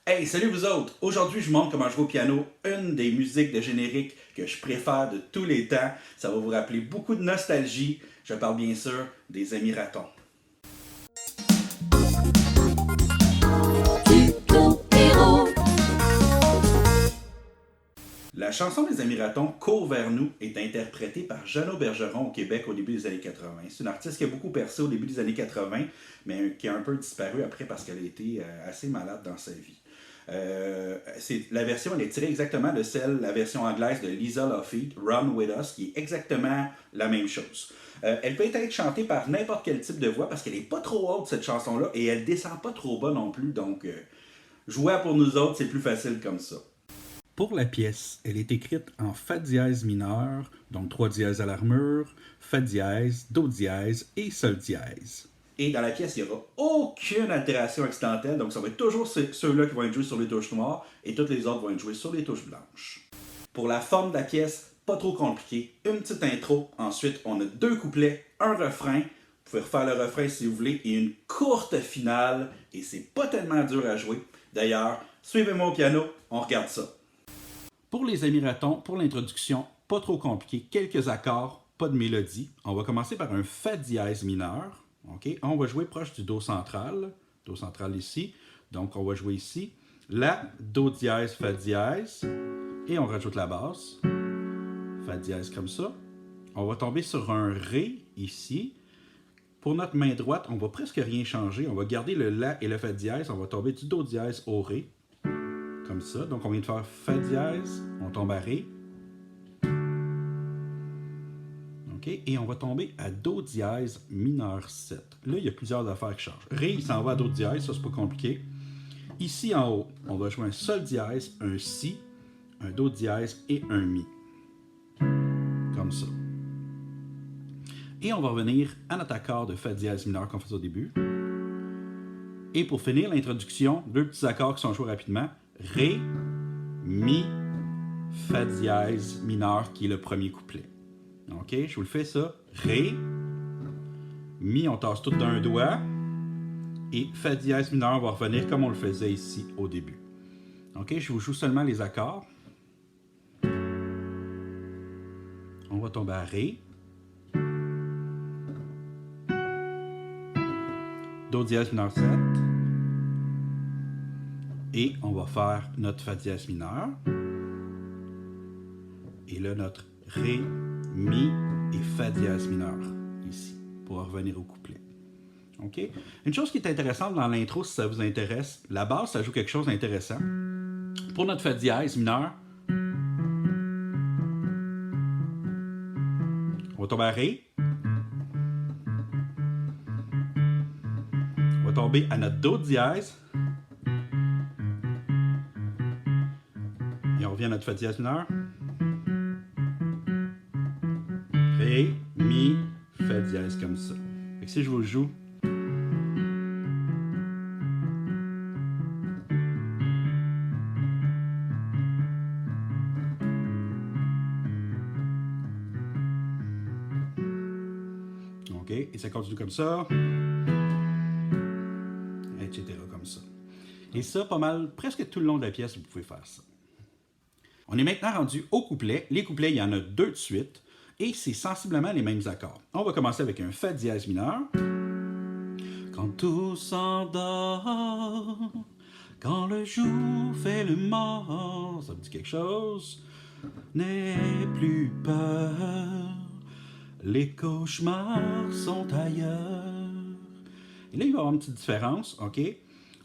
Hey, salut vous autres! Aujourd'hui, je vous montre comment jouer au piano, une des musiques de générique que je préfère de tous les temps. Ça va vous rappeler beaucoup de nostalgie. Je parle bien sûr des Amis Ratons. La chanson des Amis Ratons, Cours vers nous, est interprétée par Jeannot Bergeron au Québec au début des années 80. C'est une artiste qui a beaucoup percé au début des années 80, mais qui a un peu disparu après parce qu'elle a été assez malade dans sa vie. La version elle est tirée exactement de la version anglaise de Lisa Lougheed, Run With Us, qui est exactement la même chose. Elle peut être chantée par n'importe quel type de voix parce qu'elle n'est pas trop haute cette chanson-là et elle descend pas trop bas non plus, donc jouer pour nous autres c'est plus facile comme ça. Pour la pièce, elle est écrite en fa dièse mineur, donc 3 dièses à l'armure, fa dièse, do dièse et sol dièse. Et dans la pièce, il n'y aura aucune altération accidentelle, donc ça va être toujours ceux-là qui vont être joués sur les touches noires et toutes les autres vont être joués sur les touches blanches. Pour la forme de la pièce, pas trop compliqué, une petite intro, ensuite on a 2 couplets, un refrain, vous pouvez refaire le refrain si vous voulez, et une courte finale, et c'est pas tellement dur à jouer. D'ailleurs, suivez-moi au piano, on regarde ça. Pour les Amis Ratons, pour l'introduction, pas trop compliqué, quelques accords, pas de mélodie. On va commencer par un fa dièse mineur. Okay? On va jouer proche du do central ici. Donc on va jouer ici. La, do dièse, fa dièse. Et on rajoute la basse. Fa dièse comme ça. On va tomber sur un ré ici. Pour notre main droite, on va presque rien changer. On va garder le la et le fa dièse. On va tomber du do dièse au ré. Comme ça. Donc on vient de faire fa dièse. On tombe à ré. Okay? Et on va tomber à do dièse mineur 7. Là, il y a plusieurs affaires qui changent. Ré, il s'en va à do dièse, ça c'est pas compliqué. Ici en haut, on va jouer un sol dièse, un si, un do dièse et un mi. Comme ça. Et on va revenir à notre accord de fa dièse mineur qu'on faisait au début. Et pour finir l'introduction, 2 petits accords qui sont joués rapidement. Ré, mi, fa dièse mineur qui est le premier couplet. OK, je vous le fais ça. Ré, mi, on tasse tout d'un doigt. Et fa dièse mineur va revenir comme on le faisait ici au début. OK, je vous joue seulement les accords. On va tomber à Ré. Do dièse mineur 7. Et on va faire notre fa dièse mineur. Et là, notre Ré, mi et fa dièse mineur ici, pour revenir au couplet. OK? Une chose qui est intéressante dans l'intro, si ça vous intéresse, la basse, ça joue quelque chose d'intéressant. Pour notre fa dièse mineur, on va tomber à Ré. On va tomber à notre do dièse. Et on revient à notre fa dièse mineur. Ré, mi, fa dièse comme ça. Fait que si je vous le joue. OK, et ça continue comme ça. Etc. comme ça. Et ça, pas mal, presque tout le long de la pièce, vous pouvez faire ça. On est maintenant rendu au couplet. Les couplets, il y en a 2 de suite. Et c'est sensiblement les mêmes accords. On va commencer avec un fa dièse mineur. Quand tout s'endort, quand le jour fait le mort, ça me dit quelque chose. N'aie plus peur, les cauchemars sont ailleurs. Et là, il va y avoir une petite différence, OK?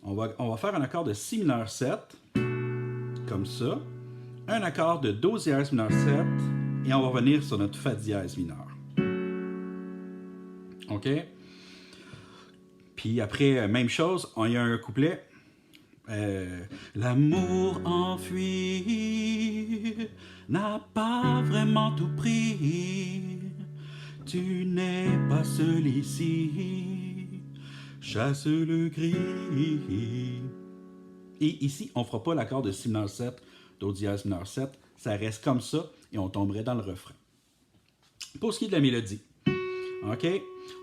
On va faire un accord de si mineur 7, comme ça. Un accord de do dièse mineur 7, et on va revenir sur notre fa dièse mineur. OK? Puis après, même chose, il y a un couplet. L'amour enfui n'a pas vraiment tout pris. Tu n'es pas seul ici. Chasse le gris. Et ici, on ne fera pas l'accord de si mineur 7, do dièse mineur 7. Ça reste comme ça et on tomberait dans le refrain. Pour ce qui est de la mélodie, OK,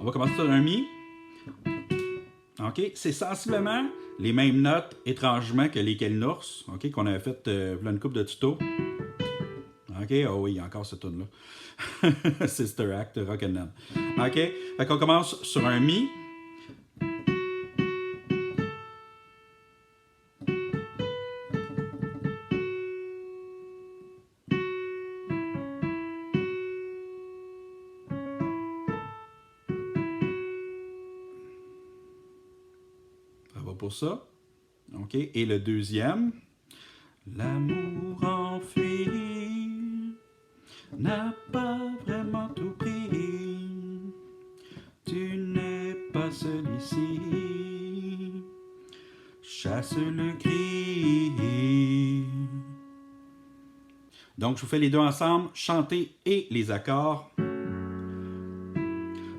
on va commencer sur un mi. OK, c'est sensiblement les mêmes notes, étrangement, que les Kelnours, OK, qu'on avait fait voilà une couple de tutos. OK, oh oui, il y a encore cette tune-là. Sister Act, Rock'n'None. OK, fait qu'on commence sur un Mi. Ça va pour ça. OK, et le deuxième. L'amour enfui n'a pas vraiment tout pris. Tu n'es pas seul ici. Chasse le cri. Donc, je vous fais les deux ensemble, chanter et les accords.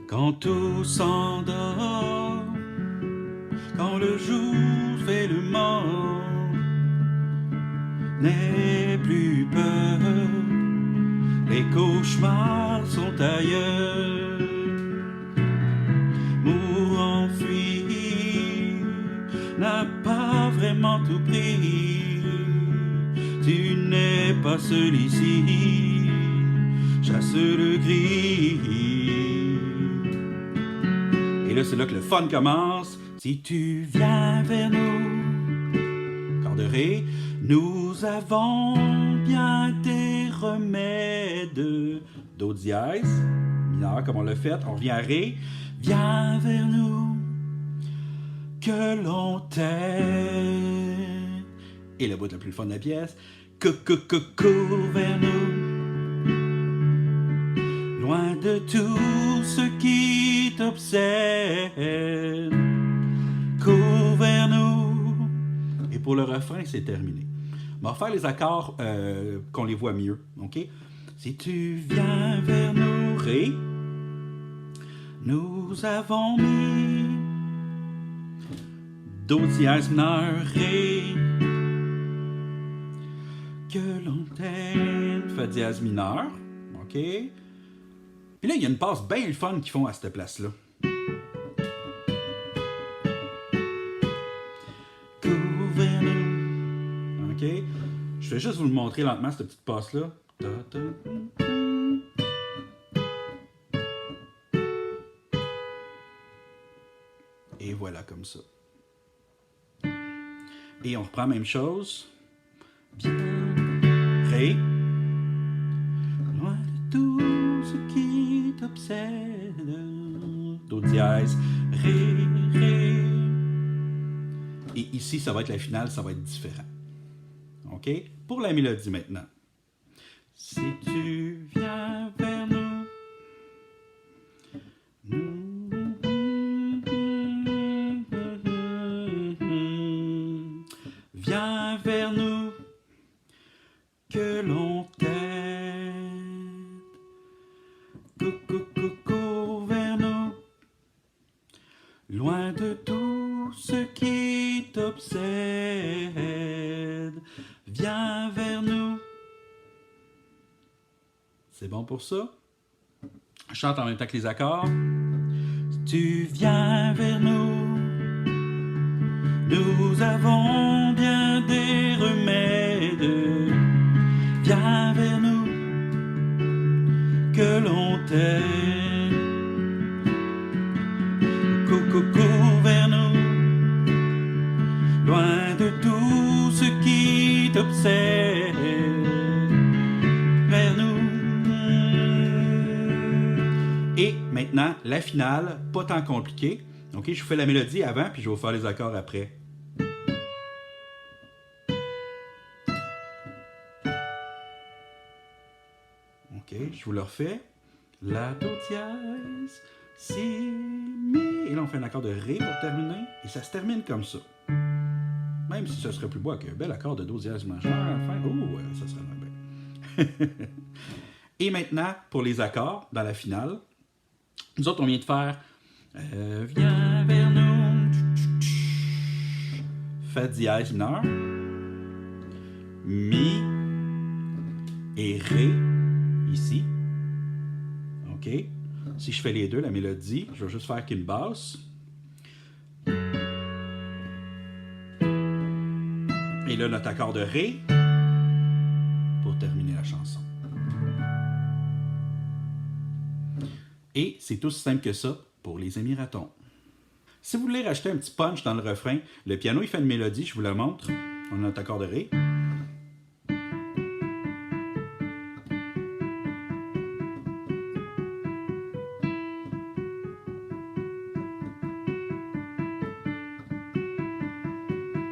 Quand tout s'endort, quand le jour fait le mort, n'aie plus peur, les cauchemars sont ailleurs. Mour enfui n'a pas vraiment tout pris. Tu n'es pas seul ici, chasse le gris. Et là, c'est là que le fun commence. Si tu viens vers nous, corde de Ré, nous avons bien des remèdes. Do dièse, mineur comme on l'a fait, on revient à Ré. Viens vers nous, que l'on t'aide. Et le bout le plus fun de la pièce. Cours vers nous, loin de tout ce qui t'obsède. Cours vers nous. Et pour le refrain, c'est terminé. On va faire les accords qu'on les voit mieux. OK? Si tu viens vers nous, Ré, nous avons mis Do dièse mineur, Ré, que l'on t'aime, Fa dièse mineur. OK? Puis là, il y a une passe bien le fun qu'ils font à cette place-là. Cours vers nous. OK? Je vais juste vous le montrer lentement, cette petite passe-là. Et voilà, comme ça. Et on reprend la même chose. Bien. Ré. Loin de tout ce qui t'obsède. Do dièse. Ré, Ré. Et ici, ça va être la finale, ça va être différent. OK? Pour la mélodie maintenant. Si tu viens vers nous, viens vers nous, que l'on t'aide. Cours vers nous, loin de tout ce qui t'obsède. Viens vers nous. C'est bon pour ça? Je chante en même temps que les accords. Si tu viens vers nous, nous avons bien des remèdes. Viens vers nous, que l'on t'aide. Cours vers nous, loin de tout ce qui t'obsède. Vers nous. Et maintenant, la finale, pas tant compliquée. OK, je vous fais la mélodie avant, puis je vais vous faire les accords après. OK, je vous le refais. La, Do dièse, Si, Mi. Et là, on fait un accord de Ré pour terminer. Et ça se termine comme ça. Même si ce serait plus beau avec un bel accord de Do dièse majeur à la fin. Oh, ça serait moins bien. Et maintenant, pour les accords, dans la finale, nous autres, on vient de faire viens vers nous, Fa dièse mineur, Mi et Ré, ici. OK? Si je fais les deux, la mélodie, je vais juste faire qu'une basse. Et là, notre accord de Ré pour terminer la chanson. Et c'est aussi simple que ça pour les émiratons. Si vous voulez rajouter un petit punch dans le refrain, le piano il fait une mélodie, je vous la montre. On a notre accord de Ré.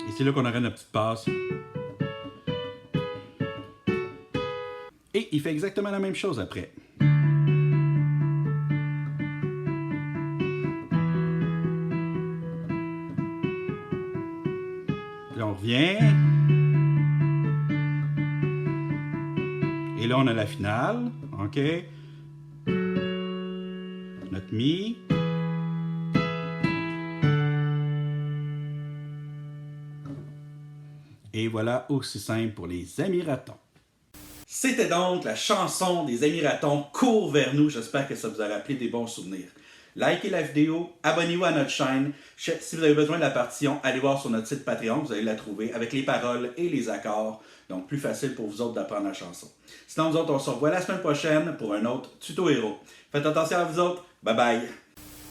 Et c'est là qu'on aurait notre petite passe. Et il fait exactement la même chose après. Là, on revient. Et là, on a la finale. OK? Notre Mi. Et voilà, aussi simple pour les Émiratons. C'était donc la chanson des Émiratons Cours vers nous. J'espère que ça vous a rappelé des bons souvenirs. Likez la vidéo, abonnez-vous à notre chaîne. Si vous avez besoin de la partition, allez voir sur notre site Patreon, vous allez la trouver avec les paroles et les accords. Donc plus facile pour vous autres d'apprendre la chanson. Sinon, nous autres, on se revoit la semaine prochaine pour un autre tuto héros. Faites attention à vous autres. Bye bye!